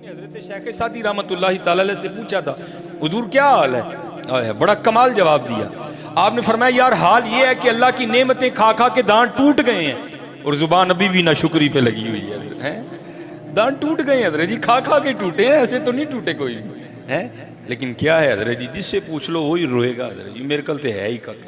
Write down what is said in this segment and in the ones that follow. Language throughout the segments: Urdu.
حضرت شیخ سعدی رحمۃ اللہ تعالی علیہ سے پوچھا تھا حضور کیا حال ہے؟ بڑا کمال جواب دیا. آپ نے فرمایا یار حال یہ ہے کہ اللہ کی نعمتیں کھا کھا کے دانت ٹوٹ گئے ہیں اور زبان ابھی بھی ناشکری پہ لگی ہوئی ہے. دانت ٹوٹ گئے ہیں حضرت جی، کھا کھا کے ٹوٹے ہیں، ایسے تو نہیں ٹوٹے کوئی ہے. لیکن کیا ہے حضرت جی، جس سے پوچھ لو وہی روئے گا حضرت جی. میرے کل تے ہے ہی کک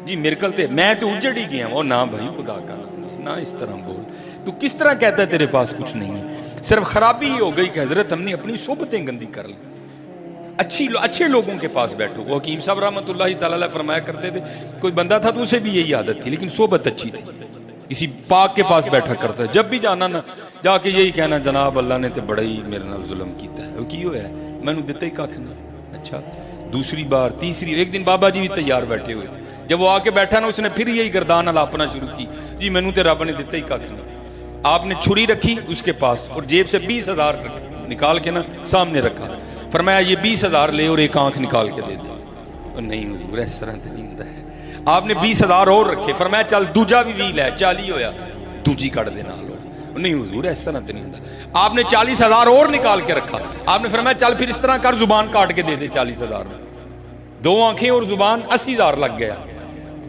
جی، میرے کل تے میں تو اجڑ ہی گیا ہوں. نہ بھائی خدا کا نام نہ اس طرح بول. تو کس طرح کہتا ہے تیرے پاس کچھ نہیں ہے؟ صرف خرابی ہی ہو گئی کہ حضرت ہم نے اپنی صحبتیں گندی کر لی. اچھے لوگوں کے پاس بیٹھو. وہ حکیم صاحب رحمۃ اللہ تعالی علیہ فرمایا کرتے تھے کوئی بندہ تھا تو اسے بھی یہی عادت تھی، لیکن صحبت اچھی تھی. کسی پاک کے پاس بیٹھا کرتا ہے، جب بھی جانا نا جا کے یہی کہنا جناب اللہ نے تے بڑا ہی میرے نال ظلم کیتا ہے. وہ کی ہوا ہے میں نے دیتا ہی کھ نہ. اچھا دوسری بار تیسری، ایک دن بابا جی بھی تیار بیٹھے ہوئے تھے. جب وہ آ کے بیٹھا نا اس نے پھر یہی گردان الاپنا شروع کی جی میں نے تے رب نے دیتا ہی کھ نہ. آپ نے چھری رکھی اس کے پاس اور جیب سے 20,000 نکال کے نا سامنے رکھا. فرمایا یہ 20,000 لے اور ایک آنکھ نکال کے دے دے. اور نہیں حضور اس طرح تو نہیں ہوتا ہے. آپ نے 20,000 اور رکھے. فرمایا چل دوجا بھی 20 لے، 40 ہویا دوجی کٹ دینا. نہیں حضور اس طرح تو نہیں ہوتا. آپ نے 40,000 اور نکال کے رکھا. آپ نے فرمایا چل پھر اس طرح کر زبان کاٹ کے دے دے 40,000 میں. 2 آنکھیں اور زبان 80,000 لگ گیا.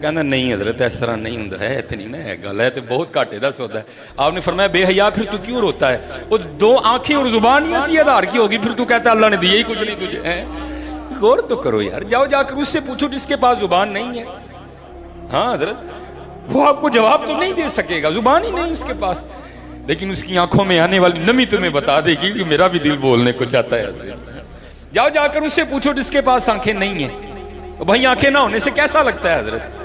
کہنا نہیں حضرت اس طرح نہیں ہوتا ہے. اتنی نہ ہے گل ہے تو بہت گھاٹے دا سودا ہے. آپ نے فرمایا بے حیا پھر تو کیوں روتا ہے؟ وہ 2 آنکھیں اور زبان ہی 80,000 کی ہوگی پھر تو کہتا ہے اللہ نے دیا ہی کچھ نہیں تجھے ہے. غور تو کرو یار. جاؤ جا کر اس سے پوچھو جس کے پاس زبان نہیں ہے. ہاں حضرت وہ آپ کو جواب تو نہیں دے سکے گا، زبان ہی نہیں اس کے پاس، لیکن اس کی آنکھوں میں آنے والی نمی تمہیں بتا دے گی کہ میرا بھی دل بولنے کو چاہتا ہے. حضرت جاؤ جا کر اس سے پوچھو جس کے پاس آنکھیں نہیں ہیں. بھائی آنکھیں نہ ہونے سے کیسا لگتا ہے حضرت؟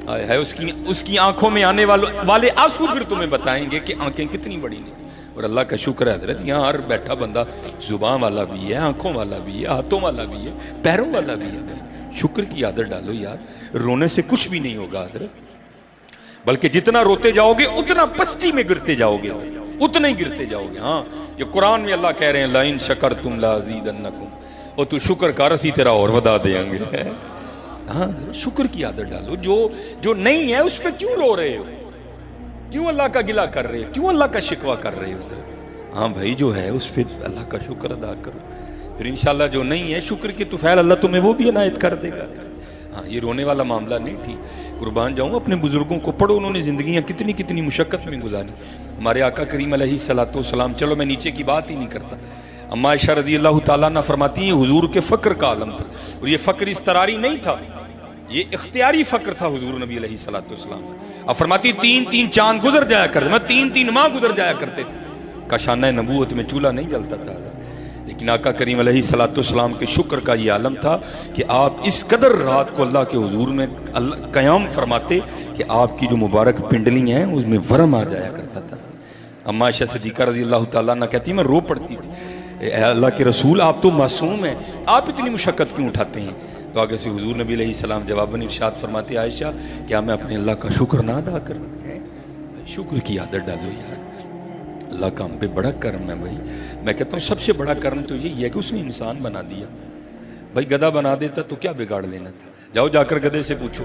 ہے اس کی آنکھوں میں آنے والے آنسو پھر تمہیں بتائیں گے کہ آنکھیں کتنی بڑی نہیں. اور اللہ کا شکر ہے حضرت یہاں ہر بیٹھا بندہ زبان والا بھی ہے، آنکھوں والا بھی ہے، ہاتھوں والا بھی ہے، پیروں والا بھی ہے. شکر کی عادت ڈالو یار. رونے سے کچھ بھی نہیں ہوگا حضرت، بلکہ جتنا روتے جاؤ گے اتنا پستی میں گرتے جاؤ گے، اتنا ہی گرتے جاؤ گے. ہاں یہ قرآن میں اللہ کہہ رہے ہیں لَإِن شَكَرْتُمْ لَأَزِيدَنَّكُمْ، اور تو شکر کر اسی تیرا اور ودا دیں گے. ہاں شکر کی عادت ڈالو. جو نہیں ہے اس پہ کیوں رو رہے ہو؟ کیوں اللہ کا گلہ کر رہے ہو؟ کیوں اللہ کا شکوہ کر رہے ہو؟ ہاں بھائی جو ہے اس پہ اللہ کا شکر ادا کرو. پھر انشاءاللہ جو نہیں ہے شکر کی طفیل اللہ تمہیں وہ بھی عنایت کر دے گا. ہاں یہ رونے والا معاملہ نہیں. ٹھیک قربان جاؤں اپنے بزرگوں کو پڑھو، انہوں نے زندگیاں کتنی مشقت میں گزاری. ہمارے آقا کریم علیہ السلام. چلو میں نیچے کی بات ہی نہیں کرتا. اما عائشہ رضی اللہ تعالیٰ عنہ فرماتی ہیں حضور کے فقر کا عالم تھا، اور یہ فقر اضطراری نہیں تھا، یہ اختیاری فقر تھا حضور نبی علیہ السلام. اب فرماتی 3 چاند گزر جایا کرتے، میں 3 ماہ گزر جایا کرتے تھے. کاشانہ نبوت میں چولہا نہیں جلتا تھا، لیکن آقا کریم علیہ السلام کے شکر کا یہ عالم تھا کہ آپ اس قدر رات کو اللہ کے حضور میں قیام فرماتے کہ آپ کی جو مبارک پنڈلی ہیں اس میں ورم آ جایا کرتا تھا. اما عائشہ صدیقہ رضی اللہ تعالیٰ عنہ کہتی میں رو پڑتی تھی اے اللہ کے رسول آپ تو معصوم ہیں، آپ اتنی مشقت کیوں اٹھاتے ہیں؟ تو آگے سے حضور نبی علیہ السلام جواباً ارشاد فرماتے عائشہ کیا میں اپنے اللہ کا شکر نہ ادا کروں؟ شکر کی عادت ڈالو یار. اللہ کا ہم پہ بڑا کرم ہے بھائی. میں کہتا ہوں سب سے بڑا کرم تو یہی ہے کہ اس نے انسان بنا دیا. بھائی گدھا بنا دیتا تو کیا بگاڑ لینا تھا؟ جاؤ جا کر گدھے سے پوچھو.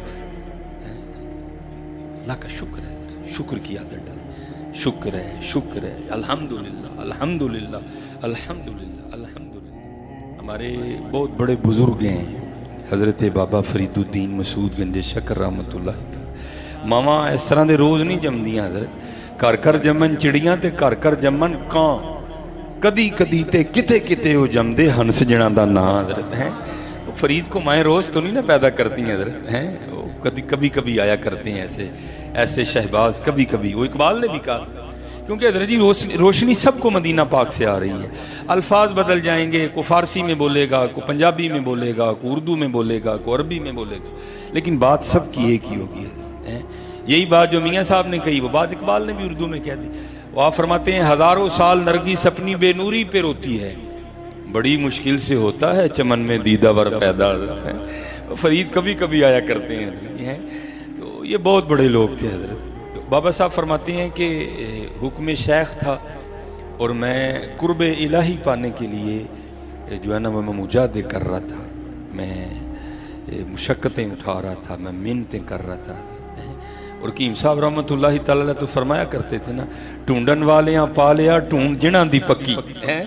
اللہ کا شکر ہے، شکر کی عادت ڈالو. شکر ہے الحمدللہ الحمدللہ الحمدللہ الحمدللہ. ہمارے بہت بڑے بزرگ ہیں حضرت بابا فرید الدین مسعود گنج شکر رحمت اللہ تعالی. ماما اس طرح دے روز نہیں جمدیاں حضرت. کر جمن چڑیاں تے کر جمن کان، کدی تے کتے وہ جمدے ہنس جنا دا نا حضرت ہیں. فرید کو مائیں روز تو نہیں نا پیدا کرتی ہیں حضرت ہیں، وہ کبھی آیا کرتے ہیں ایسے شہباز کبھی. وہ اقبال نے بھی کہا کیونکہ حضرت جی روشنی سب کو مدینہ پاک سے آ رہی ہے. الفاظ بدل جائیں گے، کو فارسی میں بولے گا، کو پنجابی میں بولے گا، کو اردو میں بولے گا، کو عربی میں بولے گا، لیکن بات سب کی ایک ہی ہوگی. یہی بات جو میاں صاحب نے کہی وہ بات اقبال نے بھی اردو میں کہہ دی. وہ آپ فرماتے ہیں ہزاروں سال نرگس اپنی بے نوری پہ روتی ہے، بڑی مشکل سے ہوتا ہے چمن میں دیدہ ور پیدا. فرید کبھی آیا کرتے ہیں. تو یہ بہت بڑے لوگ تھے حضرت. تو بابا صاحب فرماتے ہیں کہ حکم شیخ تھا اور میں قرب الہی پانے کے لیے جو ہے نا میں مجاہدے کر رہا تھا، میں مشقتیں اٹھا رہا تھا، میں محنتیں کر رہا تھا. اور حکیم صاحب رحمۃ اللہ تعالی علیہ تو فرمایا کرتے تھے نا، ٹونڈن والیاں پا لیا ٹونڈ جنہاں دی پکی ہے،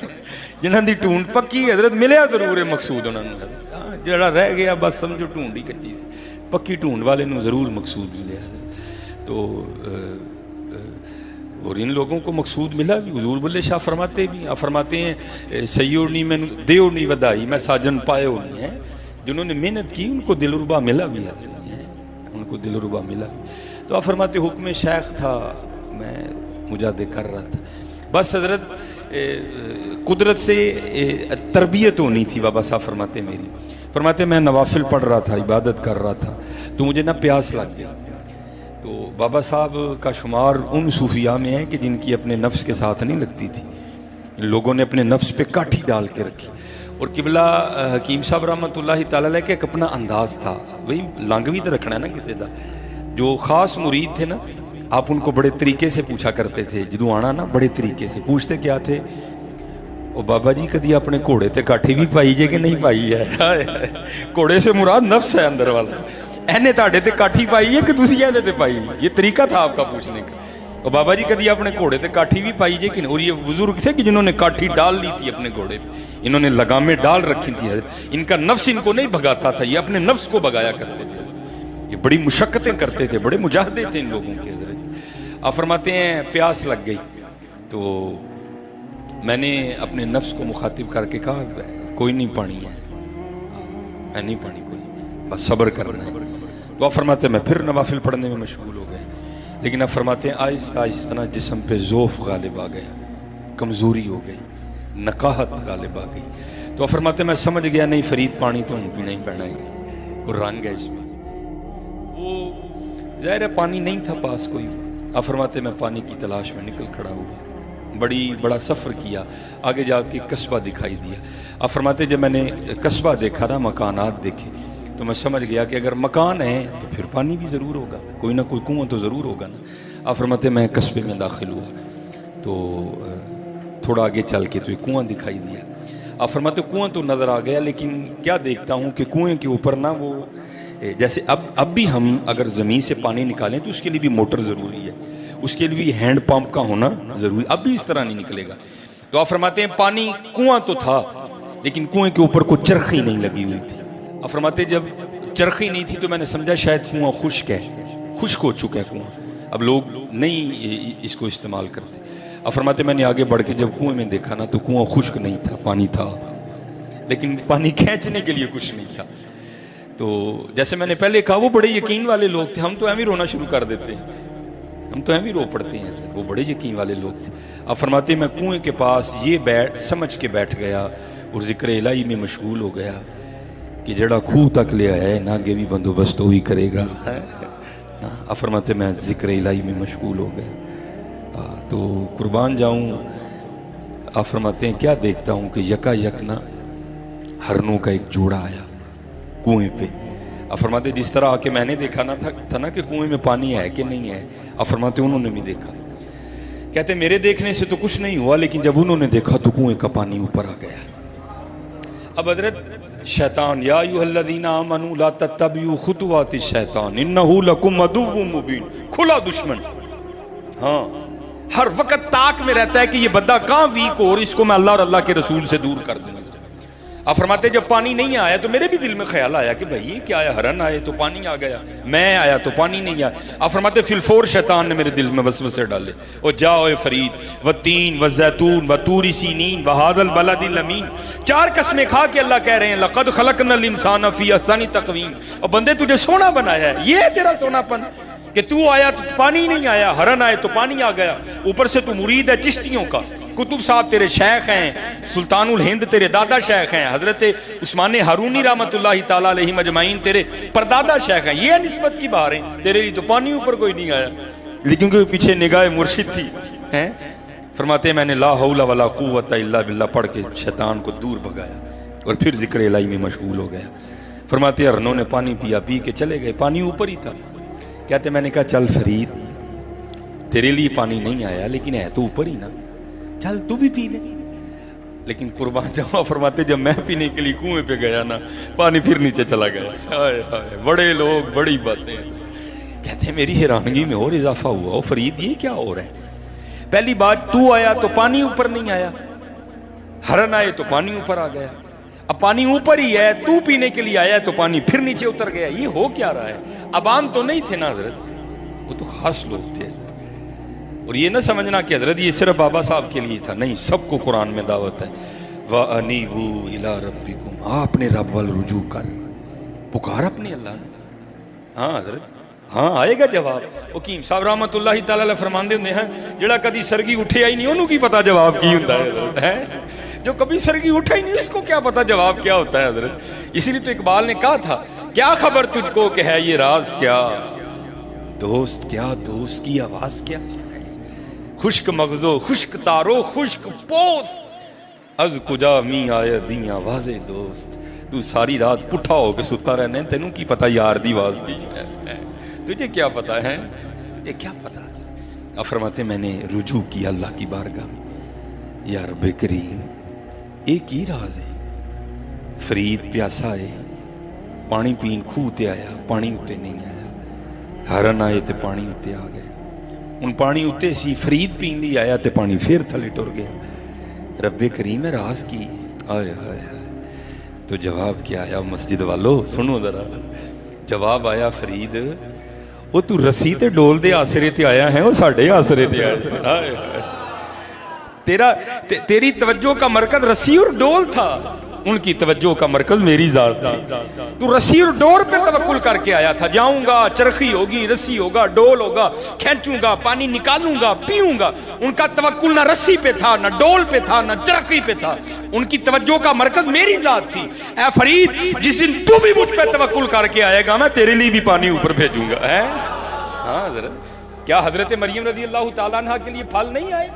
جنہاں دی ٹونڈ پکی حضرت ملیا ضرور ہے مقصود انہوں نے، جڑا رہ گیا بس سمجھو ٹونڈ ہی کچی سی، پکی ٹونڈ والے نو ضرور مقصود ملیا حضرت۔ تو اور ان لوگوں کو مقصود ملا بھی، حضور بلے شاہ فرماتے بھی، آپ فرماتے ہیں سیوڑنی میں دیو نہیں ودائی میں ساجن پائے ہونی ہے، جنہوں نے محنت کی ان کو دلربا ملا بھی ہے، ان کو دلربا ملا بھی۔ تو آپ فرماتے حکم شیخ تھا میں مجاہدے کر رہا تھا، بس حضرت قدرت سے تربیت ہونی تھی بابا صاحب فرماتے میری، فرماتے میں نوافل پڑھ رہا تھا عبادت کر رہا تھا تو مجھے نا پیاس لگ گئی۔ تو بابا صاحب کا شمار ان صوفیاء میں ہے کہ جن کی اپنے نفس کے ساتھ نہیں لگتی تھی، ان لوگوں نے اپنے نفس پہ کاٹھی ڈال کے رکھی۔ اور قبلہ حکیم صاحب رحمۃ اللہ تعالی علیہ کا ایک اپنا انداز تھا، وہی لنگ بھی تو رکھنا ہے نا کسی دا۔ جو خاص مرید تھے نا آپ ان کو بڑے طریقے سے پوچھا کرتے تھے، جدو آنا نا بڑے طریقے سے پوچھتے کیا تھے، او بابا جی کدی اپنے گھوڑے تے کاٹھی بھی پائی جے کہ نہیں پائی ہے؟ گھوڑے سے مراد نفس ہے اندر والا، اینے تاڑے تے کاٹھی پائی ہے کہ تسی ایندے تے پائی ہے؟ یہ طریقہ تھا آپ کا پوچھنے کا۔ اور بابا جی کدی اپنے گھوڑے تے کاٹھی بھی پائی جے کہ نہیں؟ اور یہ بزرگ تھے کہ جنہوں نے کاٹھی ڈال لی تھی اپنے گھوڑے پہ، انہوں نے لگامیں ڈال رکھی تھی، ان کا نفس ان کو نہیں بھگاتا تھا، یہ اپنے نفس کو بھگایا کرتے تھے، یہ بڑی مشقتیں کرتے تھے، بڑے مجاہدے تھے ان لوگوں کے حضرت۔ آپ فرماتے ہیں پیاس لگ گئی تو میں نے اپنے نفس کو مخاطب کر کے کہا کوئی نہیں پانی ہے، میں نہیں پانی کوئی، بس صبر کرنا ہے۔ تو آپ فرماتے ہیں میں پھر نوافل پڑھنے میں مشغول ہو گئے، لیکن آپ فرماتے ہیں آہستہ آہستہ نا جسم پہ ذوف غالب آ گیا، کمزوری ہو گئی، نقاہت غالب آ گئی۔ تو آپ فرماتے ہیں میں سمجھ گیا نہیں فرید پانی تو ہم پینا ہی پینا ہے، کوئی رنگ ہے اس میں، وہ ظاہر ہے پانی نہیں تھا پاس کوئی۔ آپ فرماتے ہیں میں پانی کی تلاش میں نکل کھڑا ہوا، بڑا سفر کیا، آگے جا کے قصبہ دکھائی دیا۔ آپ فرماتے جب میں نے قصبہ دیکھا نا، مکانات دیکھے، تو میں سمجھ گیا کہ اگر مکان ہے تو پھر پانی بھی ضرور ہوگا، کوئی نہ کوئی کنواں تو ضرور ہوگا نا۔ آپ فرماتے میں قصبے میں داخل ہوا تو تھوڑا آگے چل کے تو ایک کنواں دکھائی دیا۔ آپ فرماتے کنواں تو نظر آ گیا، لیکن کیا دیکھتا ہوں کہ کنویں کے اوپر نا وہ جیسے اب بھی ہم اگر زمین سے پانی نکالیں تو اس کے لیے بھی موٹر ضروری ہے، اس کے لیے بھی ہینڈ پمپ کا ہونا ضروری، اب بھی اس طرح نہیں نکلے گا۔ تو آپ فرماتے ہیں پانی کنواں تو تھا لیکن کنویں کے اوپر کوئی چرخی نہیں لگی ہوئی تھی۔ آپ فرماتے جب چرخی نہیں تھی تو میں نے سمجھا شاید کنواں خشک ہے، خشک ہو چکا ہے کنواں، اب لوگ نہیں اس کو استعمال کرتے۔ آپ فرماتے میں نے آگے بڑھ کے جب کنویں میں دیکھا نا تو کنواں خشک نہیں تھا، پانی تھا، لیکن پانی کھینچنے کے لیے کچھ نہیں تھا۔ تو جیسے میں نے پہلے کہا وہ بڑے یقین والے لوگ تھے، ہم تو ایویں رونا شروع کر دیتے ہیں، ہم تو ایویں رو پڑتے ہیں، وہ بڑے یقین والے لوگ تھے۔ آپ فرماتے ہیں میں کنویں کے پاس یہ سمجھ کے بیٹھ گیا اور ذکر الہی میں مشغول ہو گیا کہ جڑا کھو تک لے آیا ہے ناگے بھی بندوبست وہی کرے گا۔ آپ فرماتے میں ذکر الہی میں مشغول ہو گیا تو قربان جاؤں۔ آپ فرماتے ہیں کیا دیکھتا ہوں کہ یکا یک نا ہرنوں کا ایک جوڑا آیا کنویں پہ۔ آپ فرماتے جس طرح آ کے میں نے دیکھا نا تھا نا کہ کنویں میں پانی ہے کہ نہیں ہے، آپ فرماتے انہوں نے بھی دیکھا، کہتے میرے دیکھنے سے تو کچھ نہیں ہوا، لیکن جب انہوں نے دیکھا تو کنویں کا پانی اوپر آ گیا۔ اب حضرت شیطان یا ایھا الذین آمنوا لا تتبعوا خطوات الشیطان انہ لکم عدو مبین، کھلا دشمن، ہاں ہر وقت طاق میں رہتا ہے کہ یہ بندہ کہاں ویک ہو اور اس کو میں اللہ اور اللہ کے رسول سے دور کر دوں۔ آپ فرماتے جب پانی نہیں آیا تو میرے بھی دل میں خیال آیا کہ بھائی یہ کیا آیا، ہرن آئے تو پانی آ گیا، میں آیا تو پانی نہیں آیا۔ آپ فرماتے فی الفور شیطان نے میرے دل میں وسوسے ڈالے، او جاؤ فرید والتین والزیتون وطور سینین وہذا البلد الامین، چار قسمیں کھا کے اللہ کہہ رہے ہیں لقد خلقنا الانسان فی احسن تقویم، اور بندے تجھے سونا بنایا ہے، یہ ہے تیرا سونا پن کہ تو آیا تو پانی نہیں آیا، ہرن آئے تو پانی آ گیا، اوپر سے تو مرید ہے چشتیوں کا، کتب صاحب تیرے شیخ ہیں، سلطان الہند تیرے دادا شیخ ہیں، حضرت عثمان ہارونی رحمت اللہ تعالیٰ علیہ مجمعین تیرے پردادا شیخ ہیں، یہ نسبت کی بہاریں، تیرے لیے تو پانی اوپر کوئی نہیں آیا، لیکن کہ پیچھے نگاہ مرشد تھی۔ فرماتے ہیں میں نے لا حول ولا قوت الا باللہ پڑھ کے شیطان کو دور بھگایا اور پھر ذکر الہی میں مشغول ہو گیا۔ فرماتے ہیں ہرنوں نے پانی پیا، پی کے چلے گئے، پانی اوپر ہی تھا۔ کہتے میں نے کہا چل فرید تیرے لیے پانی نہیں آیا لیکن ہے تو اوپر ہی نا، چل تو بھی پی لے۔ لیکن قربان جاؤں فرماتے جب میں پینے کے لیے کنویں پہ گیا نا پانی پھر نیچے چلا گیا۔ ہائے ہائے بڑے لوگ بڑی باتیں کہتے ہیں میری حیرانگی میں اور اضافہ ہوا، او فرید یہ کیا ہو رہا ہے؟ پہلی بات تو آیا تو پانی اوپر نہیں آیا، ہرن آئے تو پانی اوپر آ گیا، اب پانی اوپر ہی ہے، تو پینے کے لیے آیا تو پانی پھر نیچے اتر گیا، یہ ہو کیا رہا ہے؟ عوام تو نہیں تھے نا حضرت، وہ تو خاص لوگ تھے. اور یہ نہ سمجھنا کہ حضرت یہ صرف بابا صاحب کے لیے تھا، نہیں، سب کو قرآن میں دعوت ہے. وَأَنِيبُوا إِلَىٰ رَبِّكُمْ، آپ اپنے رب وال رجوع کر، پکار اپنے اللہ نے. ہاں حضرت، ہاں آئے گا جواب. حکیم صاحب رحمت اللہ تعالی علیہ فرماندے ہوندے ہیں جڑا کدی سرگی اٹھیا ہی نہیں انہوں کی پتا جواب کی ہوندا ہے حضرت، جو کبھی سرگی اٹھا ہی نہیں اس کو کیا پتا جواب کیا ہوتا ہے حضرت. اسی لیے تو اقبال نے کہا تھا کیا خبر تجھ کو کہ ہے یہ راز کیا، دوست کیا دوست کی آواز کیا، خشک مغزو خشک تارو خشک پوست از کجا می آیا دی آواز دوست. تو ساری رات پٹھا ہو کے ستا رہنا، تینوں کی پتا یار دی آواز کی ہے، تجھے کیا پتا ہے، تجھے کیا پتا. اب فرماتے میں نے رجوع کیا اللہ کی بارگاہ میں، یا رب کریم ایک ہی راز ہے. فرید پیاسا ہے، پانی پین کھو تے آیا، پانی اتے نہیں آیا، ہرن آئے تے پانی اتے آ گیا، ان پانی اتے سی فرید پین لی آیا تے پانی پھر تھلے ٹر گیا. رب کریم راز کی آئے آئے آئے. تو جواب کیا آیا مسجد والو سنو ذرا، جواب آیا فرید وہ تو رسی تے ڈول دے آسرے تے آیا ہے، وہ ساڑھے آسرے تے آیا. تیری توجہ کا مرکز رسی اور ڈول تھا، ان کی توجہ کا مرکز میری ذات تھی. تو رسی اور ڈور پہ توکل کر کے آیا تھا، جاؤں گا چرخی ہوگی رسی ہوگا ڈول ہوگا، کھینچوں گا پانی نکالوں گا پیوں گا. ان کا توکل نہ رسی پہ تھا نہ ڈول پہ تھا نہ چرخی پہ تھا، ان کی توجہ کا مرکز میری ذات تھی. اے فرید جس دن تو بھی مجھ پہ توکل کر کے آئے گا میں تیرے لیے بھی پانی اوپر بھیجوں گا. ہاں حضرت، کیا حضرت مریم رضی اللہ تعالیٰ عنہ کے لیے پھل نہیں آئے؟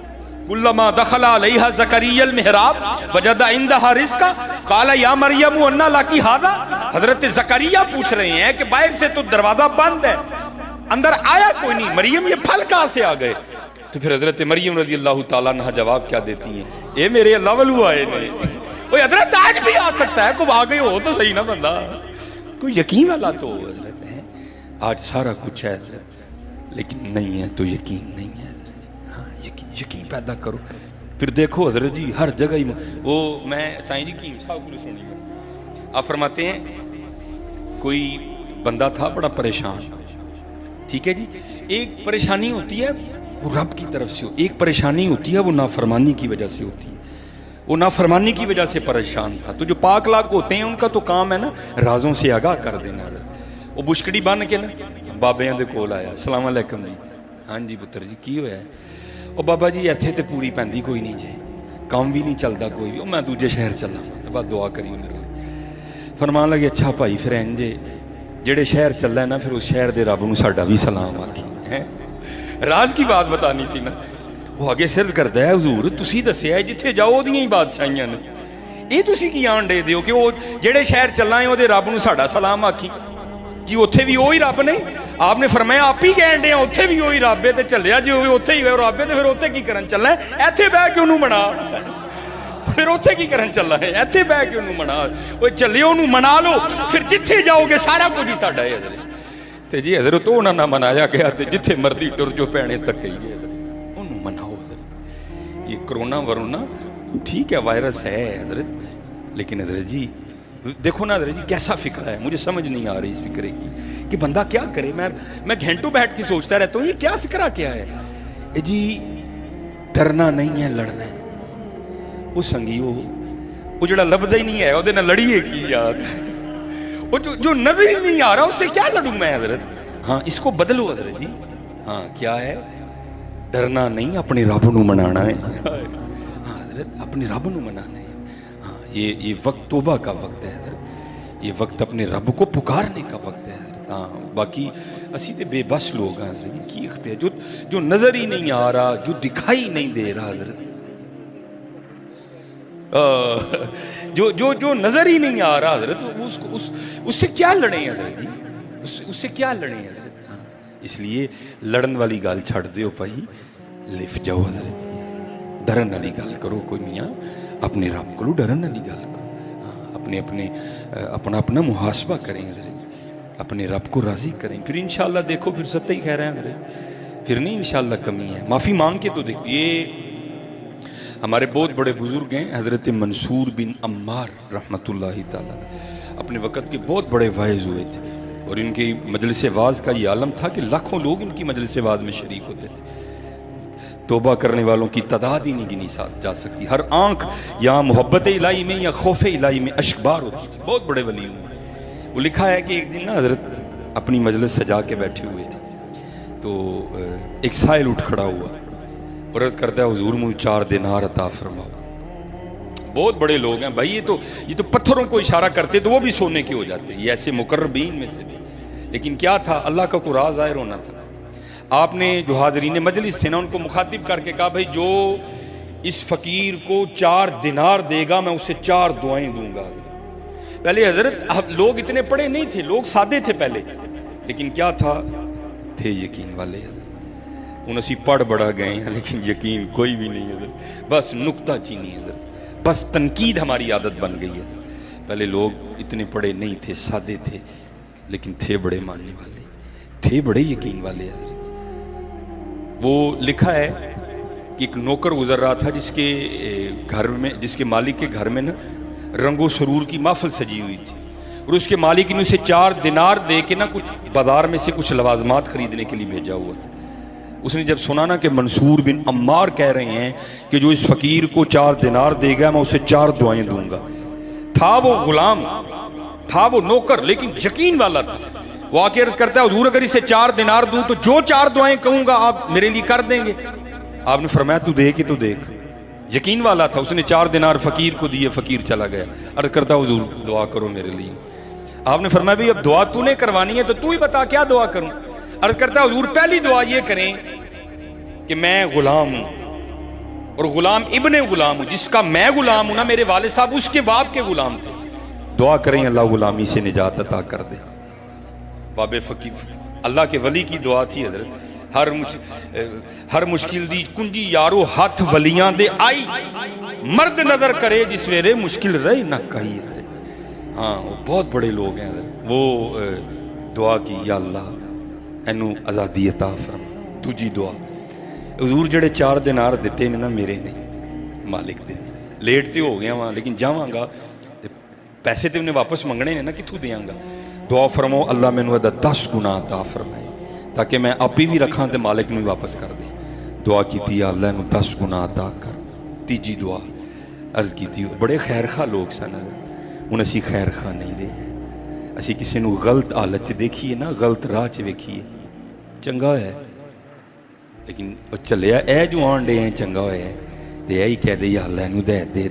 کلما دخل علیہا زکریا المحراب وجد عندہا رزقا قال یا مریم انا لکی ھذا. حضرت زکریا پوچھ رہے ہیں کہ باہر سے تو دروازہ بند ہے، اندر آیا کوئی نہیں، مریم یہ پھل کہاں سے آ گئے؟ تو پھر حضرت مریم رضی اللہ تعالیٰ عنہ جواب کیا دیتی ہیں؟ اے میرے اللہ ولو آئے نہیں، کوئی حضرت آج بھی آ سکتا ہے، کوئی آ گئے ہو تو صحیح نا بندہ، کوئی یقین والا تو ہو حضرت ہے. آج سارا کچھ ہے حضرت لیکن نہیں ہے تو یقین نہیں ہے. یقین پیدا کرو. پھر دیکھو حضرت جی ہر جگہ ہی وہ میں سائیں جی کی صاحب کو سنی گا، آپ فرماتے ہیں کوئی بندہ تھا بڑا پریشان، ٹھیک ہے جی، ایک پریشانی ہوتی ہے وہ رب کی طرف سے، ایک پریشانی ہوتی ہے وہ نافرمانی کی وجہ سے ہوتی ہے. وہ نافرمانی کی وجہ سے پریشان تھا. تو جو پاک لاک ہوتے ہیں ان کا تو کام ہے نا رازوں سے آگاہ کر دینا. وہ بشکڑی بن کے نا بابیاں دے کول آیا، السلام علیکم جی. ہاں جی پتر جی کی ہویا ہے؟ وہ بابا جی ایتھے تے پوری پیندی کوئی نہیں جے، کام بھی نہیں چلتا کوئی بھی، میں دوجے شہر چلا تو بعد دعا کری میرے لیے. فرمان لگے اچھا بھائی پھر انجے جڑے شہر چل رہا ہے نا پھر اس شہر دے رب نو ساڈا بھی سلام آکھی ہے. راز کی بات بتانی تھی نا. وہ آگے سرد کرتا ہے حضور تسی دسیا ہے جتھے جاؤ دیاں ہی بادشاہیاں نے، یہ تسی کی آن دے دیو کہ وہ جڑے شہر چل رہے ہیں وہ دے رب نو ساڈا سلام آکھی جی، اتھے بھی وہی رب نہیں. آپ نے فرمایا آپ ہی کہن دے ہیں اتھے بھی وہی رب ہے تے چلیا جی ہوئے اتھے ہی ہوئے رب ہے تے پھر اتھے کی کرن چلنا ہے؟ ایتھے بہ کے انہوں منا، پھر اتھے کی کرن چلنا ہے؟ ایتھے بہ کے انہوں منا، وہ چلے انہوں منا لو، پھر جتھے جاؤ گے سارا کچھ ہی تہاڈا ہے حضرت. تے جی حضرت انہاں نہ منایا گیا تے جتھے مردی ٹر جو پینے تک گئی جی حضرت انہوں مناؤ حضرت. یہ کرونا ورونا ٹھیک ہے وائرس ہے حضرت لیکن حضرت جی دیکھو نا حضرت جی کیسا فکر ہے، مجھے سمجھ نہیں آ رہی اس فکرے کی کہ بندہ کیا کرے. میں گھنٹوں بیٹھ کے سوچتا رہتا ہوں یہ کیا فکرہ کیا ہے. جی ڈرنا نہیں ہے لڑنا ہے. وہ سنگیو وہ جڑا لبدا ہی نہیں ہے وہ دے نہ لڑیے کی یار، وہ جو نظر ہی نہیں آ رہا اس سے کیا لڑوں میں حضرت. ہاں اس کو بدلو حضرت جی. ہاں کیا ہے؟ ڈرنا نہیں اپنے رب نو منانا ہے. ہاں حضرت اپنے رب نو منانا ہے. یہ وقت توبہ کا وقت ہے حضرت، یہ وقت اپنے رب کو پکارنے کا وقت ہے حضرت. ہاں باقی اسی تے بے بس لوگ ہیں حضرت کی اختیار جو نظر ہی نہیں آ رہا جو دکھائی نہیں دے رہا حضرت، جو نظر ہی نہیں آ رہا حضرت اس سے کیا لڑیں حضرت جی، اس سے کیا لڑیں حضرت. ہاں اس لیے لڑن والی گال چھڑ دیو بھائی، لف جاؤ حضرت جی. ڈرن والی گال کرو کوئی میاں اپنے رب کو ڈرن والی گل کرو. اپنے اپنا محاسبہ کریں حضرت. اپنے رب کو راضی کریں, پھر انشاءاللہ دیکھو پھر ستے ہی کہہ رہے ہیں میرے, پھر نہیں انشاءاللہ کمی ہے. معافی مانگ کے تو دیکھو. یہ ہمارے بہت بڑے بزرگ ہیں حضرت منصور بن عمار رحمۃ اللہ تعالیٰ, اپنے وقت کے بہت بڑے واعظ ہوئے تھے, اور ان کی مجلس واعظ کا یہ عالم تھا کہ لاکھوں لوگ ان کی مجلس واعظ میں شریک ہوتے تھے. توبہ کرنے والوں کی تعداد ہی نہیں گنی جا سکتی. ہر آنکھ یا محبت الہی میں یا خوف الہی میں اشکبار ہوتی تھی. بہت بڑے ولی ہوئے. وہ لکھا ہے کہ ایک دن نا حضرت اپنی مجلس سجا کے بیٹھے ہوئے تھے, تو ایک سائل اٹھ کھڑا ہوا اور عرض کرتا ہے حضور مجھے 4 دینار عطا فرماؤ. بہت بڑے لوگ ہیں بھائی, یہ تو پتھروں کو اشارہ کرتے تو وہ بھی سونے کے ہو جاتے. یہ ایسے مقربین میں سے تھے, لیکن کیا تھا, اللہ کا کوئی راز ظاہر ہونا تھا. آپ نے جو حاضرین مجلس تھے نا ان کو مخاطب کر کے کہا بھائی جو اس فقیر کو 4 دینار دے گا میں اسے 4 دعائیں دوں گا. پہلے حضرت لوگ اتنے پڑھے نہیں تھے, لوگ سادے تھے پہلے, لیکن کیا تھا, تھے یقین والے. ان اسی پڑھ بڑا گئے ہیں لیکن یقین کوئی بھی نہیں حضرت, بس نکتہ چینی حضرت, بس تنقید ہماری عادت بن گئی ہے. پہلے لوگ اتنے پڑھے نہیں تھے, سادے تھے, لیکن تھے بڑے ماننے والے, تھے بڑے یقین والے حضرت. وہ لکھا ہے کہ ایک نوکر گزر رہا تھا جس کے گھر میں, جس کے مالک کے گھر میں نا رنگ و سرور کی محفل سجی ہوئی تھی, اور اس کے مالک نے اسے 4 دینار دے کے نا کچھ بازار میں سے کچھ لوازمات خریدنے کے لیے بھیجا ہوا تھا. اس نے جب سنا نا کہ منصور بن عمار کہہ رہے ہیں کہ جو اس فقیر کو 4 دینار دے گا میں اسے 4 دعائیں دوں گا. تھا وہ غلام, تھا وہ نوکر, لیکن یقین والا تھا. وہ آ کے عرض کرتا ہے حضور اگر اسے 4 دینار دوں تو جو 4 دعائیں کہوں گا آپ میرے لیے کر دیں گے. آپ نے فرمایا تو دیکھ ہی تو دیکھ. یقین والا تھا, اس نے 4 دینار فقیر کو دیے, فقیر چلا گیا. عرض کرتا حضور دعا کرو میرے لیے. آپ نے فرمایا بھی اب دعا تو نے کروانی ہے تو ہی بتا کیا دعا کروں. عرض کرتا حضور پہلی دعا یہ کریں کہ میں غلام ہوں اور غلام ابن غلام ہوں, جس کا میں غلام ہوں نا میرے والد صاحب اس کے باپ کے غلام تھے. دعا کریں اللہ غلامی سے نجات عطا کر دے. باب فقیر اللہ کے ولی کی دعا تھی حضرت. ہر مشکل دی کنجی یارو ہاتھ ولیاں دے آئی, مرد نظر کرے جس ویرے مشکل رہے نہ کہیں. ہاں وہ بہت بڑے لوگ ہیں حضرت. وہ دعا کی یا اللہ اینو آزادی عطا فرما. تجھی دعا حضور جڑے 4 دینار دیتے نے نا میرے نہیں, مالک دے. لیٹ تے ہو گیا وہاں لیکن جاواں گا پیسے تے انہیں واپس منگنے نے نا, کتھوں دیاں گا. دعا فرماؤ اللہ میں نو 10 گنا عطا فرمائے تاکہ میں اپی بھی رکھاں تے مالک نو واپس کر دیں. دعا کی تھی یا اللہ نو 10 گنا عطا کر. تیجی دعا عرض کی تھی, بڑے خیر خواہ لوگ سن, ان اسی خیر خواہ نہیں رہے. اسی کسی نو غلط حالت دیکھیے نا, غلط راہ چ ویکھیے چنگا ہے, لیکن وہ چلیا اے جو آن ڈے ہیں چنگا ہویا ہے تے یہی کہہ دے یا اللہ انو دے دے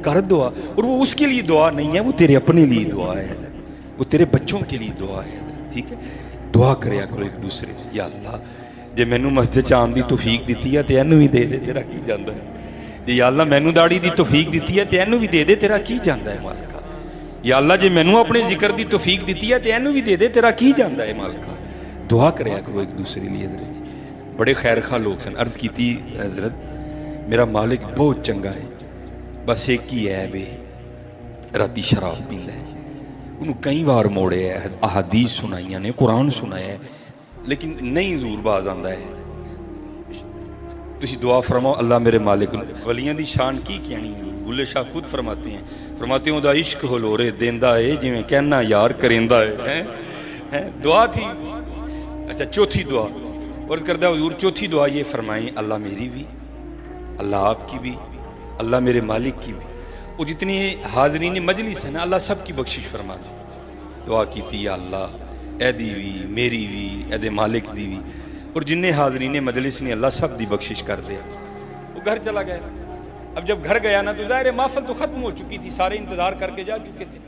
کر دعا. اور وہ اس کے لیے دعا نہیں ہے, وہ تیرے اپنے لیے دعا ہے, وہ تیرے بچوں کے لیے دعا ہے. ٹھیک ہے, دعا کریا کرو ایک دوسرے. یا اللہ جے مینو مسجد چ آن دی توفیق دیتی ہے تے اینو بھی دے دے, تیرا کی جاندا ہے. جے یا اللہ مینو داڑھی دی توفیق دیتی ہے تے اینو بھی دے دے, تیرا کی جاندا ہے مالکا. یا اللہ جے مینو اپنے ذکر دی توفیق دیتی ہے تے اینو بھی دے دے, تیرا کی جاندا ہے مالکا. دعا کریا کرو ایک دوسرے لیے. بڑے خیر خواہ لوگ سن. عرض کی تھی حضرت میرا مالک بہت چنگا ہے, بس ایک ہی ہے بے راتی شراب پیندا ہے. انہوں کئی بار موڑے ہے, احادیث سنائیاں نے, قرآن سنایا ہے, لیکن نہیں حضور باز آندا ہے. تسی دعا فرماؤ اللہ میرے مالک. ولیاں دی شان کی کہنی ہے, بلے شاہ خود فرماتے ہیں دا عشق ہلورے دیندا ہے جویں کہنا یار کریندا ہے. دعا تھی. اچھا چوتھی دعا عرض کردہ حضور چوتھی دعا یہ فرمائیں اللہ میری بھی, اللہ آپ کی بھی, اللہ میرے مالک کی بھی, اور جتنی حاضرین مجلس ہیں نا اللہ سب کی بخشش فرما دے. دعا کی تھی یا اللہ اے دی بھی میری بھی اے دے مالک دی بھی, اور جنہیں حاضرین مجلس نے اللہ سب دی بخشش کر دیا. وہ گھر چلا گیا. اب جب گھر گیا نا تو ظاہر محفل تو ختم ہو چکی تھی, سارے انتظار کر کے جا چکے تھے.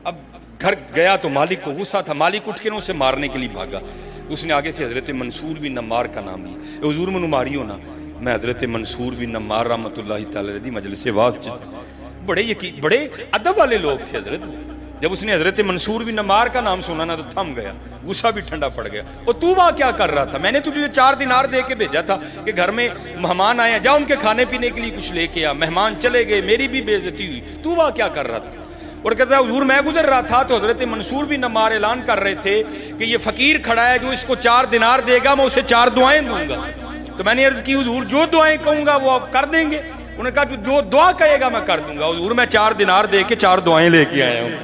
اب گھر گیا تو مالک کو غصہ تھا, مالک اٹھ کے نا اسے مارنے کے لیے بھاگا. اس نے آگے سے حضرت منصور بن عمار کا نام لیا. حضور منو ماری ہونا, میں حضرت منصور بن عمار رحمۃ اللہ تعالی علیہ مجلس واعظ بڑے یقین بڑے ادب والے لوگ تھے حضرت. جب اس نے حضرت منصور بن عمار کا نام سنا نا تو تھم گیا, غصہ بھی ٹھنڈا پڑ گیا. اور تو وہاں کیا کر رہا تھا؟ میں نے تجھے 4 دینار دے کے بھیجا تھا کہ گھر میں مہمان آئے, جا ان کے کھانے پینے کے لیے کچھ لے کے آ. مہمان چلے گئے, میری بھی بے عزتی ہوئی, تو وہاں کیا کر رہا تھا؟ اور کہتا ہے حضور میں گزر رہا تھا تو حضرت منصور بن نمار اعلان کر رہے تھے کہ یہ فقیر کھڑا ہے جو اس کو 4 دینار دے گا میں اسے 4 دعائیں دوں گا. تو میں نے عرض کی حضور جو دعائیں کہوں گا وہ آپ کر دیں گے؟ انہوں نے کہا جو دعا کہے گا میں کر دوں گا. حضور میں 4 دینار دے کے 4 دعائیں لے کے آیا ہوں.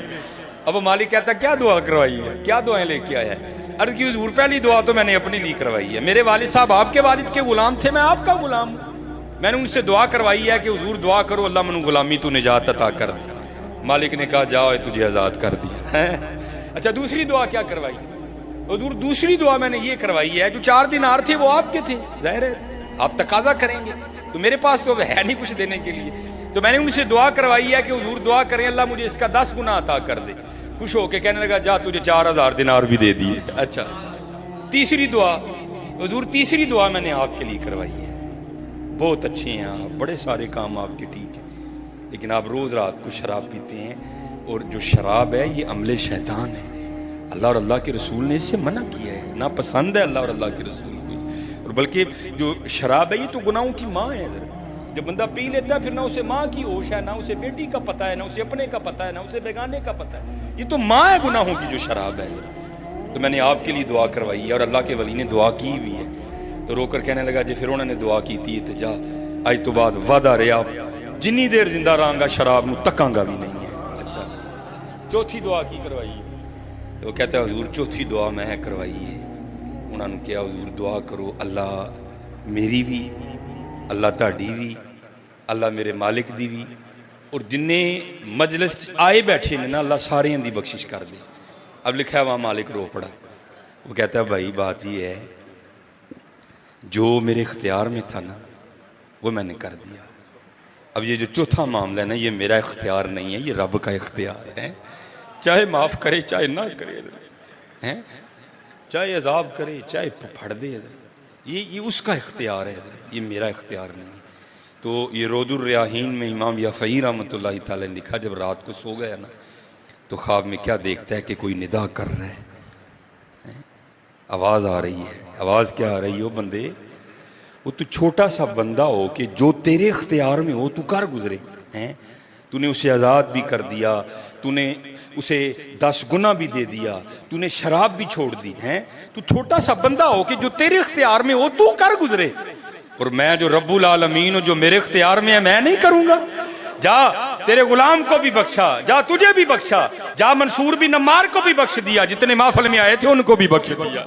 اب مالک کہتا ہے کیا دعا کروائی ہے, کیا دعائیں لے کے آیا ہے؟ عرض کی حضور پہلی دعا تو میں نے اپنے لیے کروائی ہے, میرے والد صاحب آپ کے والد کے غلام تھے, میں آپ کا غلام ہوں, میں نے ان سے دعا کروائی ہے کہ حضور دعا کرو اللہ منو غلامی تو نجات عطا کر دے. مالک نے کہا جاؤ تجھے آزاد کر دیا. اچھا دوسری دعا کیا کروائی؟ حضور دوسری دعا میں نے یہ کروائی ہے جو 4 دینار تھے وہ آپ کے تھے, ظاہر ہے آپ تقاضا کریں گے تو میرے پاس تو ہے نہیں کچھ دینے کے لیے, تو میں نے ان سے دعا کروائی ہے کہ حضور دعا کریں اللہ مجھے اس کا 10 گنا عطا کر دے. خوش ہو کے کہنے لگا جا تجھے 4000 دینار بھی دے دیے. اچھا تیسری دعا, حضور تیسری دعا میں نے آپ کے لیے کروائی ہے, بہت اچھے ہیں آپ, بڑے سارے کام آپ کے ٹھیک ہیں, لیکن آپ روز رات کو شراب پیتے ہیں, اور جو شراب ہے یہ عمل شیطان ہے, اللہ اور اللہ کے رسول نے اس سے منع کیا ہے, ناپسند ہے اللہ اور اللہ کے رسول کو. اور بلکہ جو شراب ہے یہ تو گناہوں کی ماں ہے. جب بندہ پی لیتا ہے پھر نہ اسے ماں کی ہوش ہے, نہ اسے بیٹی کا پتہ ہے, نہ اسے اپنے کا پتہ ہے, نہ اسے بیگانے کا پتہ ہے, یہ تو ماں ہے گناہوں کی جو شراب ہے. تو میں نے آپ کے لیے دعا کروائی ہے اور اللہ کے ولی نے دعا کی بھی ہے. تو رو کر کہنے لگا جی پھر انہوں نے دعا کی تھی تو جا آج تو بعد وعدہ رہا جنی دیر زندہ رہاں گا شراب نو تکاں گا بھی نہیں ہے. اچھا چوتھی دعا کی کروائی ہے؟ تو وہ کہتا ہے حضور چوتھی دعا میں کروائی ہے. انہوں نے کیا حضور دعا کرو اللہ میری بھی, اللہ تہاڈی بھی, اللہ میرے مالک دی بھی, اور جننے مجلس آئے بیٹھے نے نا اللہ سارے دی بخشش کر دے. اب لکھا ہے وہاں مالک رو پڑا, وہ کہتا ہے بھائی بات یہ ہے جو میرے اختیار میں تھا نا وہ میں نے کر دیا. اب یہ جو چوتھا معاملہ ہے نا یہ میرا اختیار نہیں ہے, یہ رب کا اختیار ہے, چاہے معاف کرے چاہے نہ کرے, چاہے عذاب کرے چاہے پھڑ دے, یہ اس کا اختیار ہے, یہ میرا اختیار نہیں. تو یہ رود الریاحین میں امام یافعی رحمۃ اللہ تعالی نے لکھا جب رات کو سو گیا نا تو خواب میں کیا دیکھتا ہے کہ کوئی ندا کر رہا ہے, آواز آ رہی ہے. آواز کیا آ رہی ہو بندے, وہ تو چھوٹا سا بندہ ہو کہ جو تیرے اختیار میں ہو تو کر گزرے ہیں, تو نے اسے آزاد بھی کر دیا, تو نے اسے 10 گنا بھی دے دیا, تو نے شراب بھی چھوڑ دی ہیں, تو چھوٹا سا بندہ ہو کہ جو تیرے اختیار میں ہو تو کر گزرے, اور میں جو رب العالمین ہوں جو میرے اختیار میں ہے میں نہیں کروں گا. جا تیرے غلام کو بھی بخشا, جا تجھے بھی بخشا, جا منصور بن نمار کو بھی بخش دیا, جتنے محفل میں آئے تھے ان کو بھی بخش دیا.